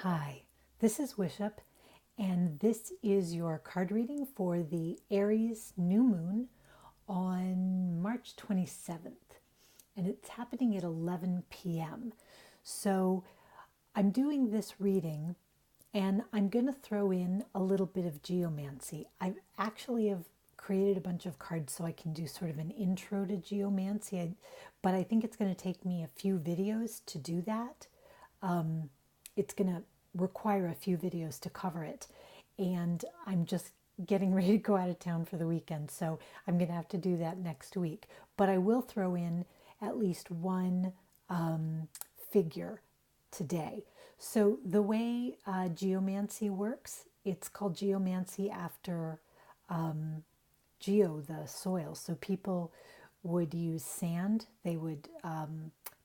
Hi, this is Wishup, and this is your card reading for the Aries new moon on March 27th, and it's happening at 11 p.m. So I'm doing this reading, and I'm going to throw in a little bit of geomancy. I actually have created a bunch of cards so I can do sort of an intro to geomancy, but I think it's going to take me a few videos to do that. It's going to require a few videos to cover it. And I'm just getting ready to go out of town for the weekend. So I'm going to have to do that next week. But I will throw in at least one figure today. So the way geomancy works, it's called geomancy after geo, the soil. So people would use sand. They would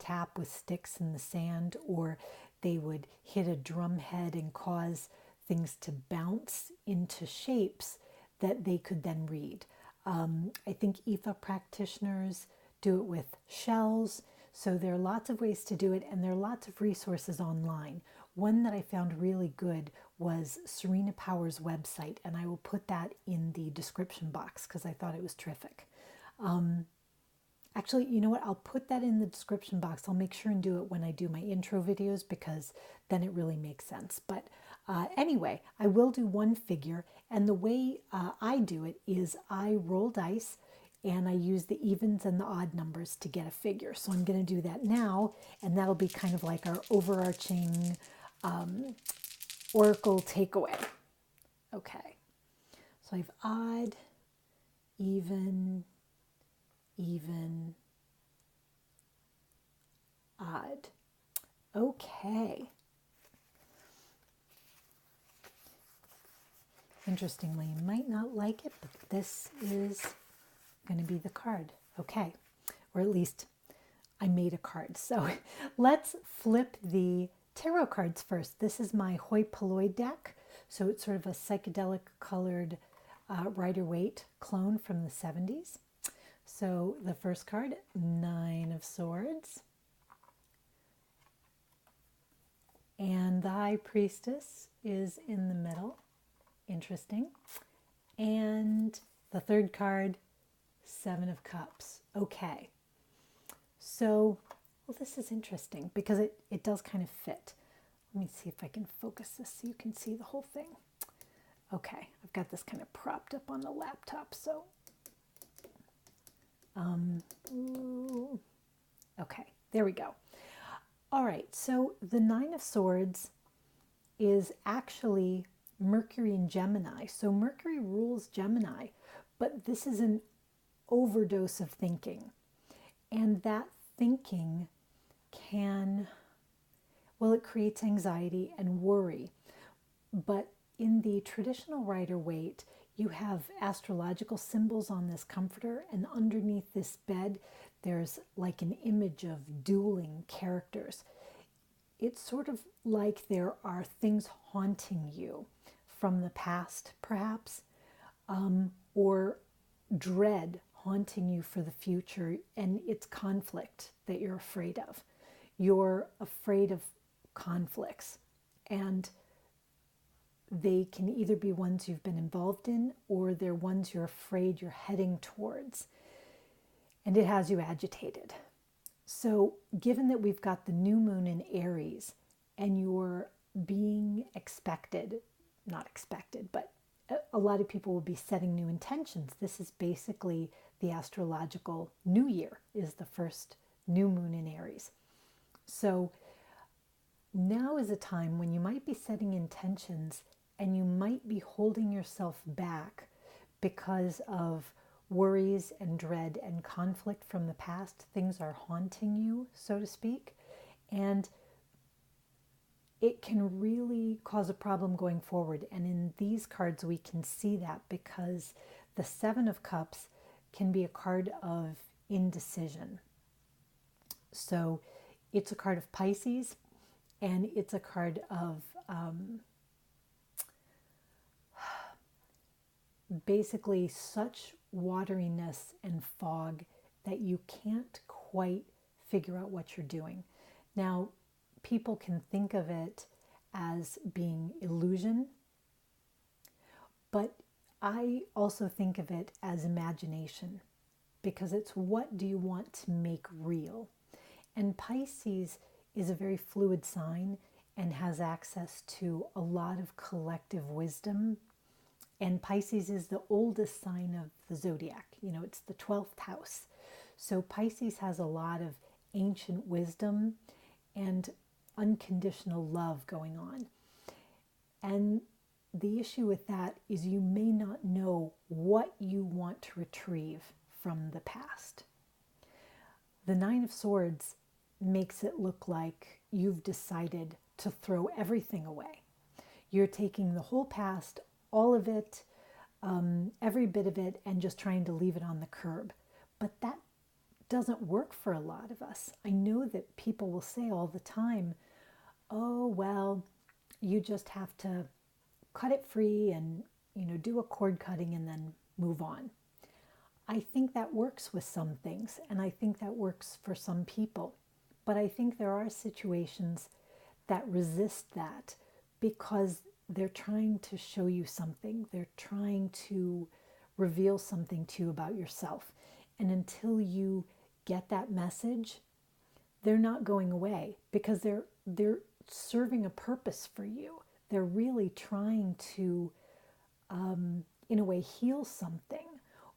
tap with sticks in the sand, or they would hit a drum head and cause things to bounce into shapes that they could then read. I think IFA practitioners do it with shells. So there are lots of ways to do it, and there are lots of resources online. One that I found really good was Serena Power's website, and I will put that in the description box because I thought it was terrific. Actually, you know what? I'll put that in the description box. I'll make sure and do it when I do my intro videos because then it really makes sense. But anyway, I will do one figure, and the way I do it is I roll dice and I use the evens and the odd numbers to get a figure. So I'm going to do that now, and that'll be kind of like our overarching oracle takeaway. Okay, so I have odd, even, even, odd. Okay. Interestingly, you might not like it, but this is going to be the card. Okay. Or at least I made a card. So let's flip the tarot cards first. This is my Hoi Polloi deck. So it's sort of a psychedelic colored Rider-Waite clone from the 70s. So the first card, Nine of Swords. And the High Priestess is in the middle. Interesting. And the third card, Seven of Cups. Okay. So, well, this is interesting because it does kind of fit. Let me see if I can focus this so you can see the whole thing. Okay, I've got this kind of propped up on the laptop, so okay, there we go. All right, so the Nine of Swords is actually Mercury in Gemini. So Mercury rules Gemini, but this is an overdose of thinking. And that thinking can, well, it creates anxiety and worry. But in the traditional Rider-Waite, you have astrological symbols on this comforter, and underneath this bed, there's like an image of dueling characters. It's sort of like there are things haunting you from the past, perhaps, or dread haunting you for the future, and it's conflict that you're afraid of. You're afraid of conflicts, and they can either be ones you've been involved in or they're ones you're afraid you're heading towards, and it has you agitated. So given that we've got the new moon in Aries and you're being expected, not expected, but a lot of people will be setting new intentions. This is basically the astrological new year, is the first new moon in Aries. So now is a time when you might be setting intentions and you might be holding yourself back because of worries and dread and conflict from the past. Things are haunting you, so to speak, and it can really cause a problem going forward. And in these cards, we can see that because the Seven of Cups can be a card of indecision. So it's a card of Pisces, and it's a card of basically such wateriness and fog that you can't quite figure out what you're doing. Now, people can think of it as being illusion, but I also think of it as imagination, because it's what do you want to make real? And Pisces is a very fluid sign and has access to a lot of collective wisdom. And Pisces is the oldest sign of the zodiac. It's the 12th house. So Pisces has a lot of ancient wisdom and unconditional love going on. And the issue with that is you may not know what you want to retrieve from the past. The Nine of Swords makes it look like you've decided to throw everything away. You're taking the whole past, all of it, every bit of it, and just trying to leave it on the curb. But that doesn't work for a lot of us. I know that people will say all the time, oh, well, you just have to cut it free and, do a cord cutting and then move on. I think that works with some things, and I think that works for some people. But I think there are situations that resist that because they're trying to show you something. They're trying to reveal something to you about yourself. And until you get that message, they're not going away because they're serving a purpose for you. They're really trying to, in a way, heal something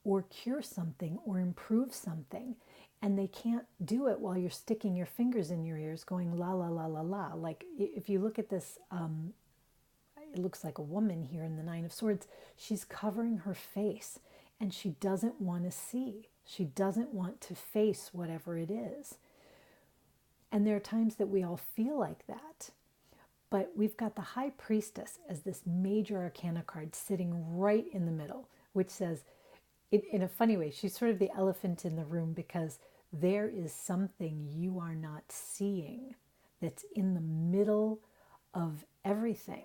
or cure something or improve something. And they can't do it while you're sticking your fingers in your ears going la, la, la, la, la. Like if you look at this, it looks like a woman here in the Nine of Swords. She's covering her face and she doesn't want to see. She doesn't want to face whatever it is. And there are times that we all feel like that. But we've got the High Priestess as this major arcana card sitting right in the middle, which says, in a funny way, she's sort of the elephant in the room because there is something you are not seeing that's in the middle of everything.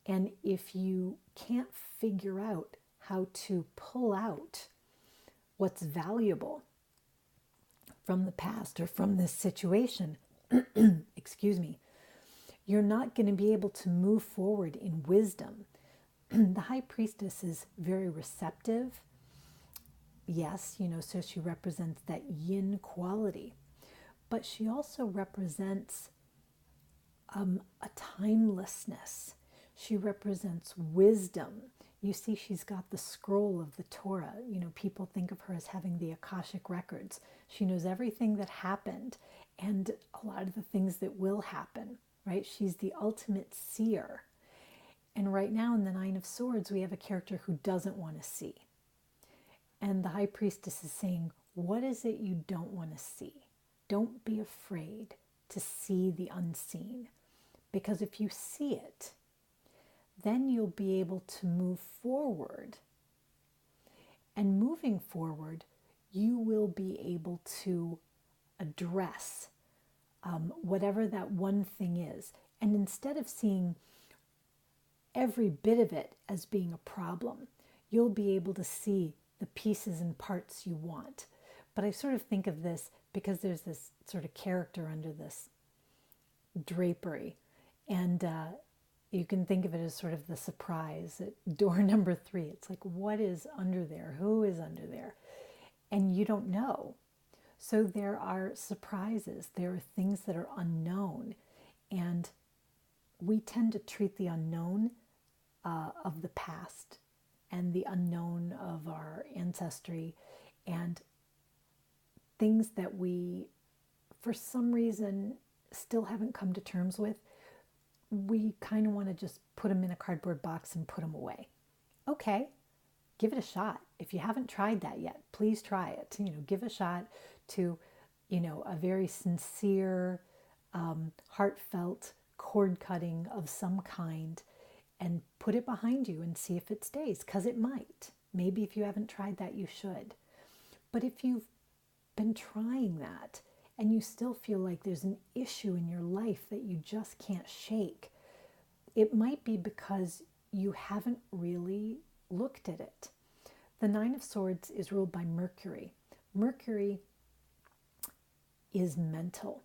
And if you can't figure out how to pull out what's valuable from the past or from this situation, excuse me, you're not going to be able to move forward in wisdom. The High Priestess is very receptive. Yes, so she represents that yin quality. But she also represents a timelessness. She represents wisdom. You see, she's got the scroll of the Torah. People think of her as having the Akashic records. She knows everything that happened and a lot of the things that will happen, right? She's the ultimate seer. And right now in the Nine of Swords, we have a character who doesn't want to see. And the High Priestess is saying, what is it you don't want to see? Don't be afraid to see the unseen. Because if you see it, then you'll be able to move forward. And moving forward, you will be able to address whatever that one thing is. And instead of seeing every bit of it as being a problem, you'll be able to see the pieces and parts you want. But I sort of think of this because there's this sort of character under this drapery. And you can think of it as sort of the surprise at door number 3. It's like, what is under there? Who is under there? And you don't know. So there are surprises. There are things that are unknown. And we tend to treat the unknown of the past and the unknown of our ancestry and things that we, for some reason, still haven't come to terms with. We kind of want to just put them in a cardboard box and put them away. Okay, give it a shot. If you haven't tried that yet, please try it. Give a shot to, a very sincere, heartfelt cord cutting of some kind and put it behind you and see if it stays, because it might. Maybe if you haven't tried that, you should. But if you've been trying that and you still feel like there's an issue in your life that you just can't shake, it might be because you haven't really looked at it. The Nine of Swords is ruled by Mercury. Mercury is mental.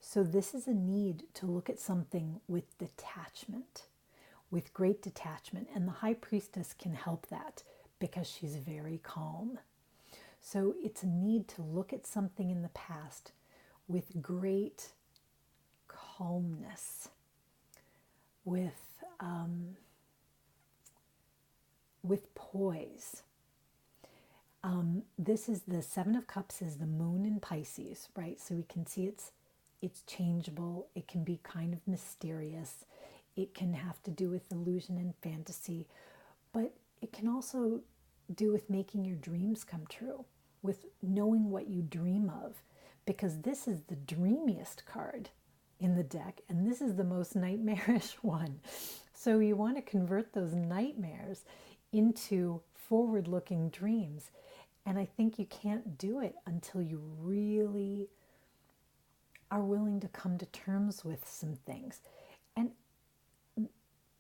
So this is a need to look at something with detachment, with great detachment. And the High Priestess can help that because she's very calm. So it's a need to look at something in the past with great calmness, with poise. This is the Seven of Cups is the moon in Pisces, right? So we can see it's changeable. It can be kind of mysterious. It can have to do with illusion and fantasy, but it can also do with making your dreams come true, with knowing what you dream of, because this is the dreamiest card in the deck, and this is the most nightmarish one. So you want to convert those nightmares into forward-looking dreams. And I think you can't do it until you really are willing to come to terms with some things. And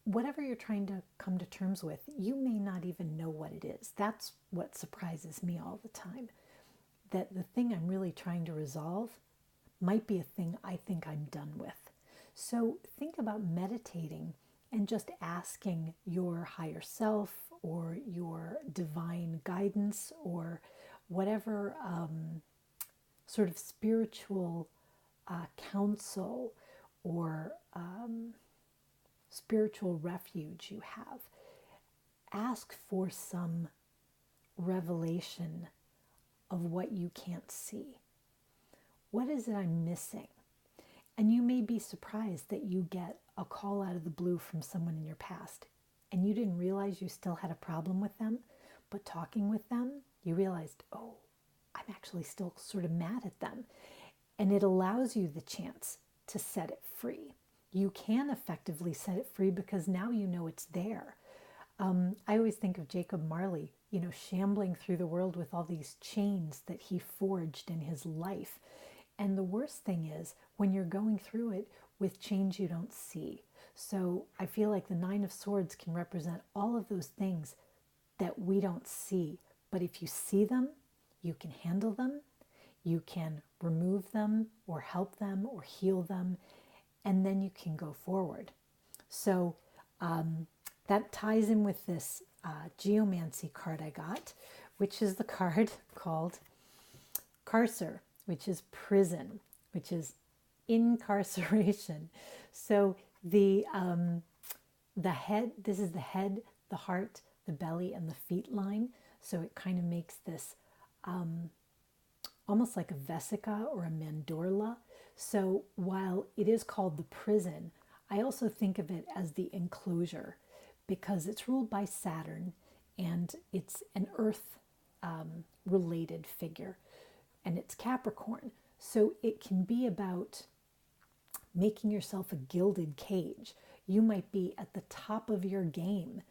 whatever you're trying to come to terms with, you may not even know what it is. That's what surprises me all the time. That the thing I'm really trying to resolve might be a thing I think I'm done with. So think about meditating and just asking your higher self or your divine guidance or whatever sort of spiritual counsel or spiritual refuge you have. Ask for some revelation of what you can't see. What is it I'm missing? And you may be surprised that you get a call out of the blue from someone in your past and you didn't realize you still had a problem with them, but talking with them, you realized, oh, I'm actually still sort of mad at them. And it allows you the chance to set it free. You can effectively set it free because now you know it's there. I always think of Jacob Marley, shambling through the world with all these chains that he forged in his life. And the worst thing is when you're going through it with chains you don't see. So I feel like the Nine of Swords can represent all of those things that we don't see. But if you see them, you can handle them, you can remove them or help them or heal them, and then you can go forward. So that ties in with this geomancy card I got, which is the card called Carcer, which is prison, which is incarceration. So the head, this is the head, the heart, the belly, and the feet line. So it kind of makes this almost like a vesica or a mandorla. So while it is called the prison, I also think of it as the enclosure because it's ruled by Saturn and it's an earth related figure and it's Capricorn. So it can be about making yourself a gilded cage. You might be at the top of your game,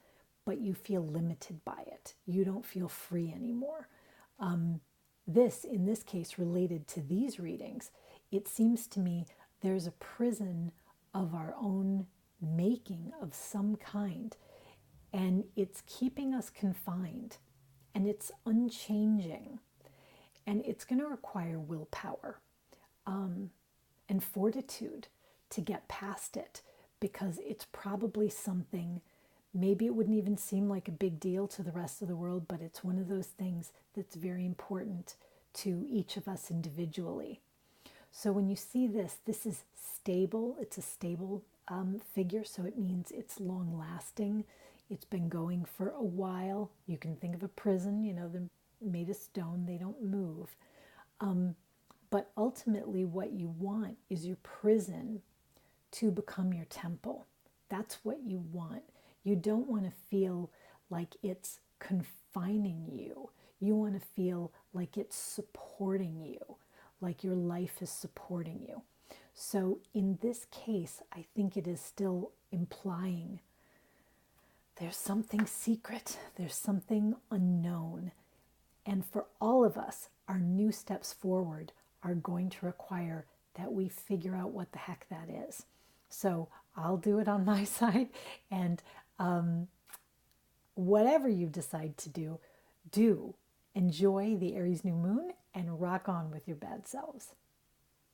but you feel limited by it. You don't feel free anymore. In this case, related to these readings, it seems to me there's a prison of our own making of some kind, and it's keeping us confined, and it's unchanging, and it's going to require willpower and fortitude to get past it, because it's probably something, maybe it wouldn't even seem like a big deal to the rest of the world, but it's one of those things that's very important to each of us individually. So when you see this is stable. It's a stable figure, so it means it's long lasting. It's been going for a while. You can think of a prison, they're made of stone, they don't move. But ultimately what you want is your prison to become your temple. That's what you want. You don't want to feel like it's confining you. You want to feel like it's supporting you, like your life is supporting you. So in this case, I think it is still implying there's something secret, there's something unknown. And for all of us, our new steps forward are going to require that we figure out what the heck that is. So I'll do it on my side, and whatever you decide to do, enjoy the Aries new moon and rock on with your bad selves.